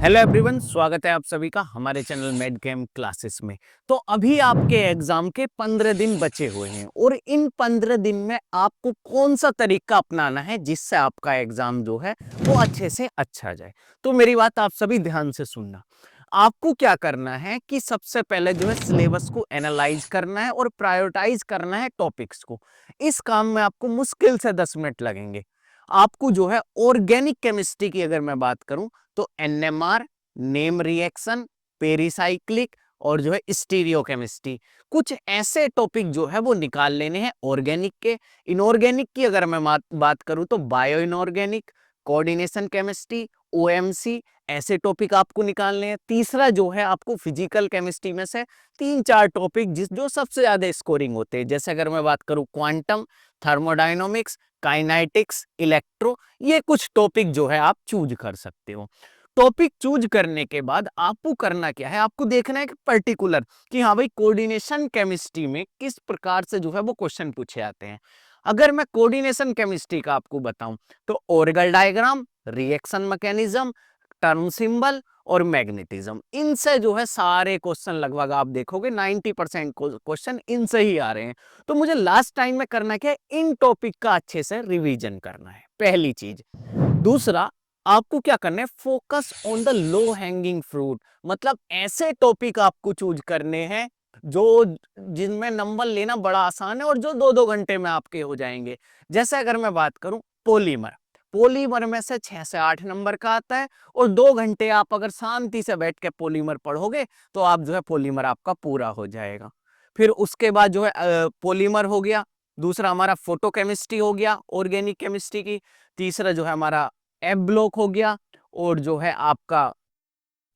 Hello everyone, स्वागत है आप सभी का हमारे चैनल मेड गेम क्लासेस में। तो अभी आपके एग्जाम के 15 दिन बचे हुए हैं और इन 15 दिन में आपको कौन सा तरीका अपनाना है जिससे आपका एग्जाम जो है वो अच्छे से अच्छा जाए। तो मेरी बात आप सभी ध्यान से सुनना। आपको क्या करना है कि सबसे पहले जो है सिलेबस को एनालाइज करना है और प्रायोरिटाइज करना है टॉपिक्स को। इस काम में आपको मुश्किल से 10 मिनट लगेंगे। आपको जो है ऑर्गेनिक केमिस्ट्री की अगर मैं बात करूं तो एनएमआर, नेम रिएक्शन, पेरिसाइक्लिक और जो है स्टीरियोकेमिस्ट्री, कुछ ऐसे टॉपिक जो है वो निकाल लेने हैं ऑर्गेनिक के। इनऑर्गेनिक की अगर मैं बात करूं तो bio inorganic, coordination chemistry, OMC, ऐसे टॉपिक आपको निकालने हैं। तीसरा जो है आपको फिजिकल केमिस्ट्री में से 3-4 टॉपिक जो सबसे ज्यादा स्कोरिंग होते हैं, जैसे अगर मैं बात करूं क्वांटम, थर्मोडायनामिक्स, काइनेटिक्स, इलेक्ट्रो, ये कुछ टॉपिक जो है आप चूज कर सकते हो। टॉपिक चूज करने के बाद आपको करना क्या है, आपको देखना है कि पर्टिकुलर कि हाँ भाई कोऑर्डिनेशन केमिस्ट्री में किस प्रकार से जो है वो क्वेश्चन पूछे जाते हैं। अगर मैं कोऑर्डिनेशन केमिस्ट्री का आपको बताऊं तो Orgel diagram, reaction mechanism, term symbol और मैग्नेटिज्म, इनसे जो है सारे क्वेश्चन लगभग आप देखोगे 90% क्वेश्चन इनसे ही आ रहे हैं। तो मुझे लास्ट टाइम में करना क्या है, इन टॉपिक का अच्छे से रिवीजन करना है, पहली चीज। दूसरा, आपको क्या करना है, focus on the low hanging fruit, मतलब ऐसे टॉपिक आपको चूज करने हैं जो जिनमें नंबर लेना बड़ा आसान है और जो 2-2 घंटे में आपके हो जाएंगे। जैसे अगर मैं बात करूं पॉलीमर, पॉलीमर में से 6 से 8 नंबर का आता है और 2 घंटे आप अगर शांति से बैठ के पॉलीमर पढ़ोगे तो आप जो है पॉलीमर आपका पूरा हो जाएगा। फिर उसके बाद जो है पॉलीमर हो गया। दूसरा हमारा फोटोकेमिस्ट्री हो गया ऑर्गेनिक केमिस्ट्री की। तीसरा जो है हमारा एफ ब्लॉक हो गया और जो है आपका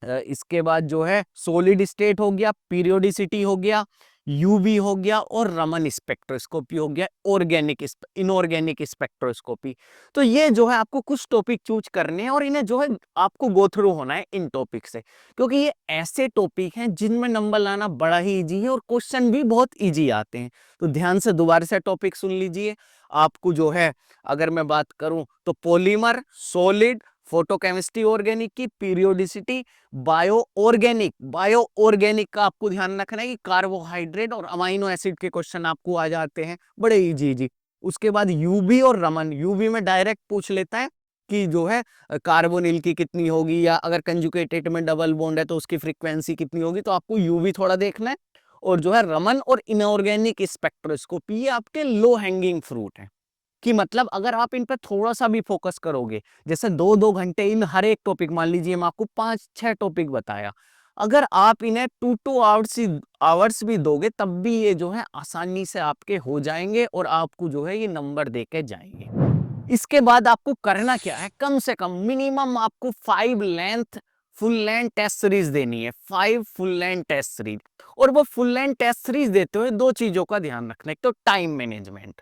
इसके बाद जो है सॉलिड स्टेट हो गया, पीरियोडिसिटी हो गया, यूवी हो गया और रमन स्पेक्ट्रोस्कोपी हो गया, ऑर्गेनिक इनऑर्गेनिक स्पेक्ट्रोस्कोपी। तो ये जो है आपको कुछ टॉपिक चूज करने हैं और इन्हें जो है आपको गो थ्रू होना है इन टॉपिक से, क्योंकि ये ऐसे टॉपिक हैं जिनमें नंबर लाना बड़ा ही इजी है और क्वेश्चन भी बहुत इजी आते हैं। तो ध्यान से दोबारा से टॉपिक सुन लीजिए। आपको जो है अगर मैं बात करूं तो पॉलीमर, सॉलिड, फोटोकेमिस्ट्री ऑर्गेनिक की, पीरियोडिसिटी, बायो ऑर्गेनिक का आपको ध्यान रखना है कि कार्बोहाइड्रेट और अमाइनो एसिड के क्वेश्चन आपको आ जाते हैं बड़े इजी इजी। उसके बाद यूवी और रमन, यूवी में डायरेक्ट पूछ लेता है कि जो है कार्बोनिल की कितनी होगी, या अगर कंजुगेटेड में डबल बॉन्ड है तो उसकी फ्रीक्वेंसी कितनी होगी, तो आपको यूवी थोड़ा देखना है। और जो है रमन और इनऑर्गेनिक स्पेक्ट्रोस्कोपी, ये आपके लो हैंगिंग फ्रूट है कि मतलब अगर आप इन पर थोड़ा सा भी फोकस करोगे, जैसे 2-2 घंटे इन हर एक टॉपिक, मान लीजिए मैं आपको 5-6 टॉपिक बताया, अगर आप इन्हें 2-2 आवर्स भी दोगे तब भी ये जो है आसानी से आपके हो जाएंगे और आपको जो है ये नंबर देके जाएंगे। इसके बाद आपको करना क्या है, कम से कम मिनिमम आपको 5 length full length test series देनी है, 5 फुल लेंथ टेस्ट सीरीज। और वो फुल लेंथ टेस्ट सीरीज देते हुए दो चीजों का ध्यान रखना है, तो टाइम मैनेजमेंट।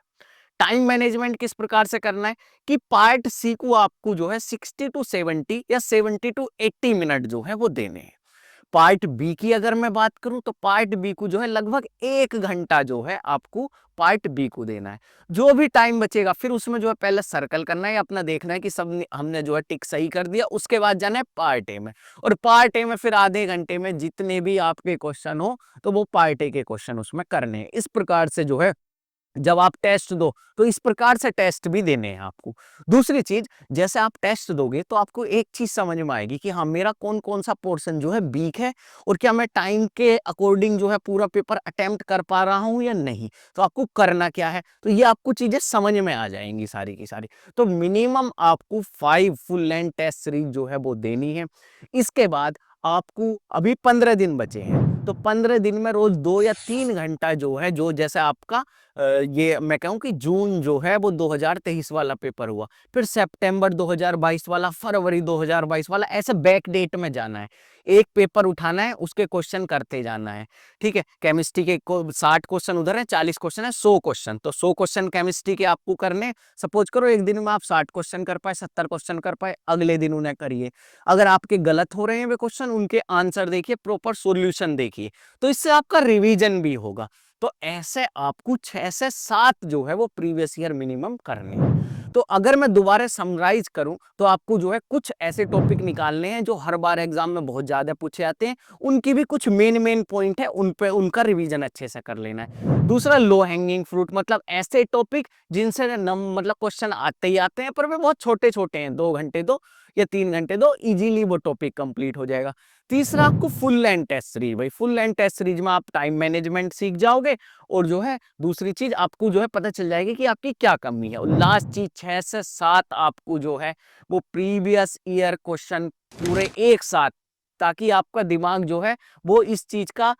टाइम मैनेजमेंट किस प्रकार से करना है कि पार्ट सी को आपको जो है 60 टू 70 या 70 टू 80 मिनट जो है वो देने हैं। पार्ट बी की अगर मैं बात करूं तो पार्ट बी को जो है लगभग 1 घंटा जो है आपको पार्ट बी को देना है। जो भी टाइम बचेगा फिर उसमें जो है पहले सर्कल करना है, अपना देखना है कि सब हमने जो है टिक सही कर दिया, उसके बाद जाना है पार्ट ए में। और पार्ट ए में फिर आधे घंटे में जितने भी आपके क्वेश्चन हो तो वो पार्ट ए के क्वेश्चन उसमें करने हैं। इस प्रकार से जो है जब आप टेस्ट दो तो इस प्रकार से टेस्ट भी देने हैं आपको। दूसरी चीज, जैसे आप टेस्ट दोगे तो आपको एक चीज समझ में आएगी कि हाँ मेरा कौन कौन सा पोर्शन जो है वीक है और क्या मैं टाइम के अकॉर्डिंग जो है पूरा पेपर अटेम्प्ट कर पा रहा हूं या नहीं, तो आपको करना क्या है, तो ये आपको चीजें समझ में आ जाएंगी सारी की सारी। तो मिनिमम आपको 5 फुल लेंथ टेस्ट सीरीज जो है वो देनी है। इसके बाद आपको अभी 15 दिन बचे हैं, तो 15 दिन में रोज 2 या 3 घंटा जो है, जो जैसे आपका ये मैं कहूं कि जून जो है वो 2023 वाला पेपर हुआ, फिर सितंबर 2022 वाला, फरवरी 2022 वाला, ऐसे बैक डेट में जाना है। एक पेपर उठाना है, उसके क्वेश्चन करते जाना है। ठीक है, केमिस्ट्री के 60 क्वेश्चन उधर है, 40 क्वेश्चन है, 100 क्वेश्चन, तो 100 क्वेश्चन केमिस्ट्री के आपको करने। सपोज करो एक दिन में आप 60 क्वेश्चन कर पाए, 70 क्वेश्चन कर पाए, अगले दिन उन्हें करिए। अगर आपके गलत हो रहे हैं वे क्वेश्चन, उनके आंसर देखिए, प्रॉपर सॉल्यूशन देखिए, तो इससे आपका रिवीजन भी होगा। तो ऐसे आपको 6 से 7 जो है वो प्रीवियस ईयर मिनिमम करने हैं। तो अगर मैं दोबारा समराइज करूं तो आपको जो है कुछ ऐसे टॉपिक निकालने हैं जो हर बार एग्जाम में बहुत ज्यादा पूछे जाते हैं, उनकी भी कुछ मेन पॉइंट है, उन पे उनका रिवीजन अच्छे से कर लेना है। दूसरा लो हैंगिंग फ्रूट, मतलब ऐसे टॉपिक जिनसे मतलब क्वेश्चन आते ही आते हैं पर वे बहुत छोटे छोटे हैं, 2 घंटे दो या 3 घंटे दो, इजीली वो टॉपिक कंप्लीट हो जाएगा। तीसरा आपको फुल लेंथ टेस्ट सीरीज, भाई फुल लेंथ टेस्ट सीरीज में आप टाइम मैनेजमेंट सीख जाओगे और जो है दूसरी चीज आपको जो है पता चल जाएगी कि आपकी क्या कमी है। और लास्ट चीज 6 से 7 आपको जो है वो प्रीवियस ईयर क्वेश्चन पूरे एक साथ, ताकि आपका दिमाग जो है वो इस चीज का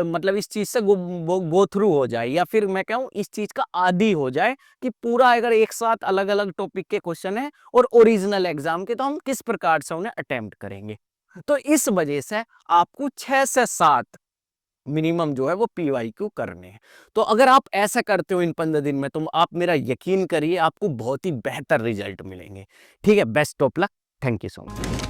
मतलब इस चीज से गो थ्रू हो जाए, या फिर मैं कहूँ इस चीज का आदी हो जाए कि पूरा अगर एक साथ अलग अलग टॉपिक के क्वेश्चन है और ओरिजिनल एग्जाम के, तो हम किस प्रकार से उन्हें अटेम्प्ट करेंगे। तो इस वजह से आपको 6 से 7 मिनिमम जो है वो पीवाईक्यू करने हैं। तो अगर आप ऐसा करते हो इन 15 दिन में, तो आप मेरा यकीन करिए आपको बहुत ही बेहतर रिजल्ट मिलेंगे। ठीक है, best of luck, thank you so much.